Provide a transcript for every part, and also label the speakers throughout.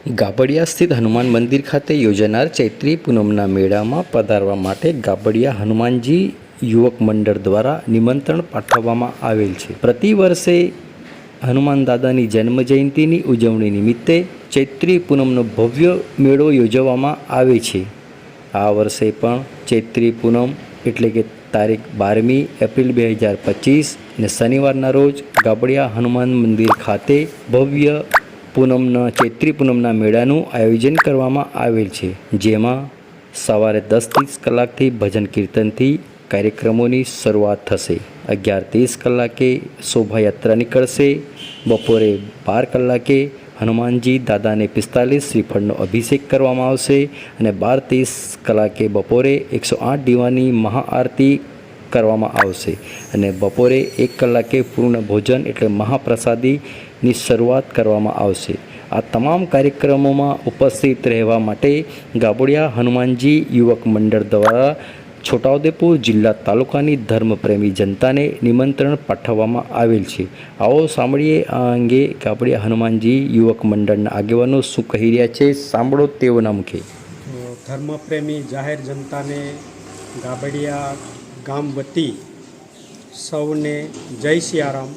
Speaker 1: ગાબડિયા સ્થિત હનુમાન મંદિર ખાતે યોજાનાર ચૈત્રી પૂનમના મેળામાં પધારવા માટે ગાબડિયા હનુમાનજી યુવક મંડળ દ્વારા નિમંત્રણ પાઠવવામાં આવેલ છે. પ્રતિ વર્ષે હનુમાન દાદાની જન્મ જયંતિની ઉજવણી નિમિત્તે ચૈત્રી પૂનમનો ભવ્ય મેળો યોજવામાં આવે છે. આ વર્ષે પણ ચૈત્રી પૂનમ એટલે કે તારીખ 12મી એપ્રિલ 2025 ને શનિવારના રોજ ગાબડિયા હનુમાન મંદિર ખાતે ભવ્ય પૂનમના ચૈત્રી પૂનમના મેળાનું આયોજન કરવામાં આવેલ છે, જેમાં સવારે 10:30 કલાકથી ભજન કીર્તનથી કાર્યક્રમોની શરૂઆત થશે. 11:30 કલાકે શોભાયાત્રા નીકળશે. બપોરે 12 કલાકે હનુમાનજી દાદાને 45 શ્રીફળનો અભિષેક કરવામાં આવશે અને 12:30 કલાકે બપોરે 108 દીવાની મહાઆરતી કરવામાં આવશે અને બપોરે 1 કલાકે પૂર્ણ ભોજન એટલે મહાપ્રસાદીની શરૂઆત કરવામાં આવશે. આ તમામ કાર્યક્રમોમાં ઉપસ્થિત રહેવા માટે ગાબડિયા હનુમાનજી યુવક મંડળ દ્વારા છોટાઉદેપુર જિલ્લા તાલુકાની ધર્મપ્રેમી જનતાને નિમંત્રણ પાઠવવામાં આવેલ છે. આવો સાંભળીએ આ અંગે ગાબડિયા હનુમાનજી યુવક મંડળના આગેવાનો શું કહી રહ્યા છે. સાંભળો તેઓના મુખે.
Speaker 2: ધર્મપ્રેમી જાહેર જનતાને ગાબડિયા ગામ વતી સૌને જય સિયારામ.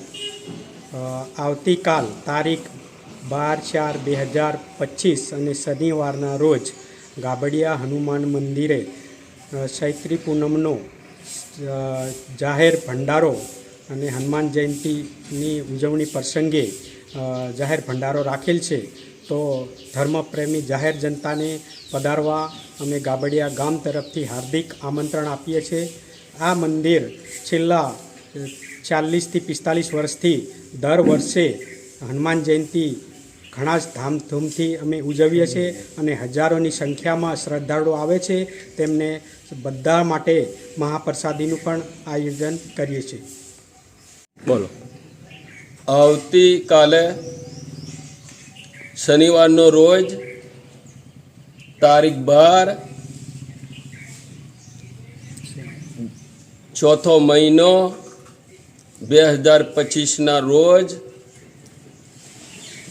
Speaker 2: આવતીકાલ તારીખ 12/4/2025 અને શનિવારના રોજ ગાબડિયા હનુમાન મંદિરે ચૈત્રી પૂનમનો જાહેર ભંડારો અને હનુમાન જયંતિની ઉજવણી પ્રસંગે જાહેર ભંડારો રાખેલ છે. તો ધર્મપ્રેમી જાહેર જનતાને પધારવા અમે ગાબડિયા ગામ તરફથી હાર્દિક આમંત્રણ આપીએ છીએ. આ મંદિર છેલ્લા 40થી 45 વર્ષથી દર વર્ષે હનુમાન જયંતિ ઘણા જ ધામધૂમથી અમે ઉજવીએ છીએ અને હજારોની સંખ્યામાં શ્રદ્ધાળુઓ આવે છે. તેમને બધા માટે મહાપ્રસાદીનું પણ આયોજન કરીએ છીએ.
Speaker 3: બોલો. આવતીકાલે શનિવારનો રોજ તારીખ 12 ચોથો મહિનો 2025ના રોજ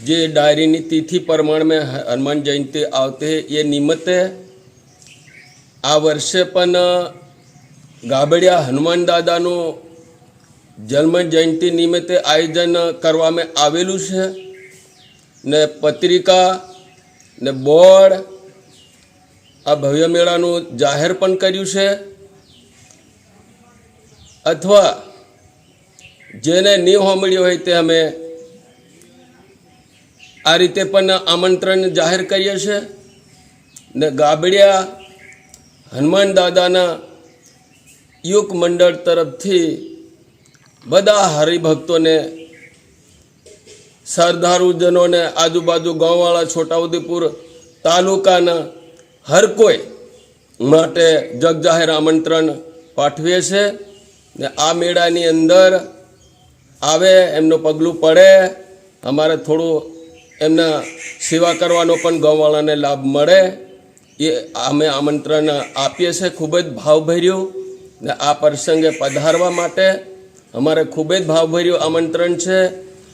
Speaker 3: જે डायरी तिथि प्रमाण में हनुमान जयंती आवते हैं, ये निमित्ते आ वर्षे पण गाबडिया हनुमान दादानो जन्म जयंती निमित्ते आयोजन करवामां आवेलुं छे ने पत्रिका ने बोर्ड आ भव्य मेळानुं जाहेर पण कर्युं छे. अथवा जेने नहीं सांभळ्युं होय ते अमे आ रीते पण आमंत्रण जाहिर करीए छे ने गाबडिया हनुमान दादाना युवक मंडळ तरफथी बधा हरिभक्तोने श्रद्धाळुजनोने आजूबाजू गाँववाळा छोटाउदेपुर तालुकाना हर कोई माटे जगजाहेर आमंत्रण पाठवीए छे ने आ मेळानी अंदर आवे एमनो पगलुं पड़े अमारे थोड़ुं एमना सेवा करवानो पण गाँववाळाने लाभ मळे ये अमे आमंत्रण आपीए छे. खूब ज भावभर्युं ने आ प्रसंगे पधारवा माटे अमारे खूब ज भावभर्युं आमंत्रण छे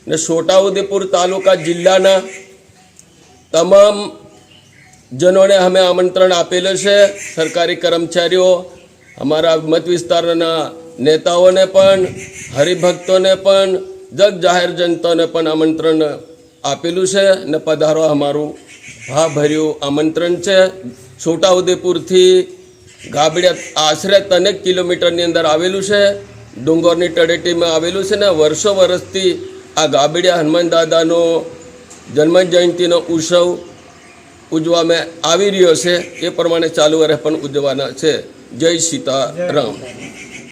Speaker 3: ने छोटाउदेपुर तालुका जिल्लाना तमाम जनोने अमे आमंत्रण आपेलुं छे. सरकारी कर्मचारीओ, अमारा मत विस्तारना नेताओने पण, हरिभक्तोने पण, जग जाहेर जनताने पण आमंत्रण आपेलुं छे ने पधारवा अमारुं भावभर्युं आमंत्रण छे. छोटाउदेपुरथी गाबडिया आश्रे 3 किलोमीटरनी अंदर आवेलुं छे. डूंगरनी तळेटीमां आवेलुं छे ने वर्षो वर्षथी आ गाबडिया हनुमान दादानो जन्म जयंतीनो उत्सव उजवामां आवी रह्यो छे. ए प्रमाणे चालू वर्षे पण उजववाना छे. जय सीताराम.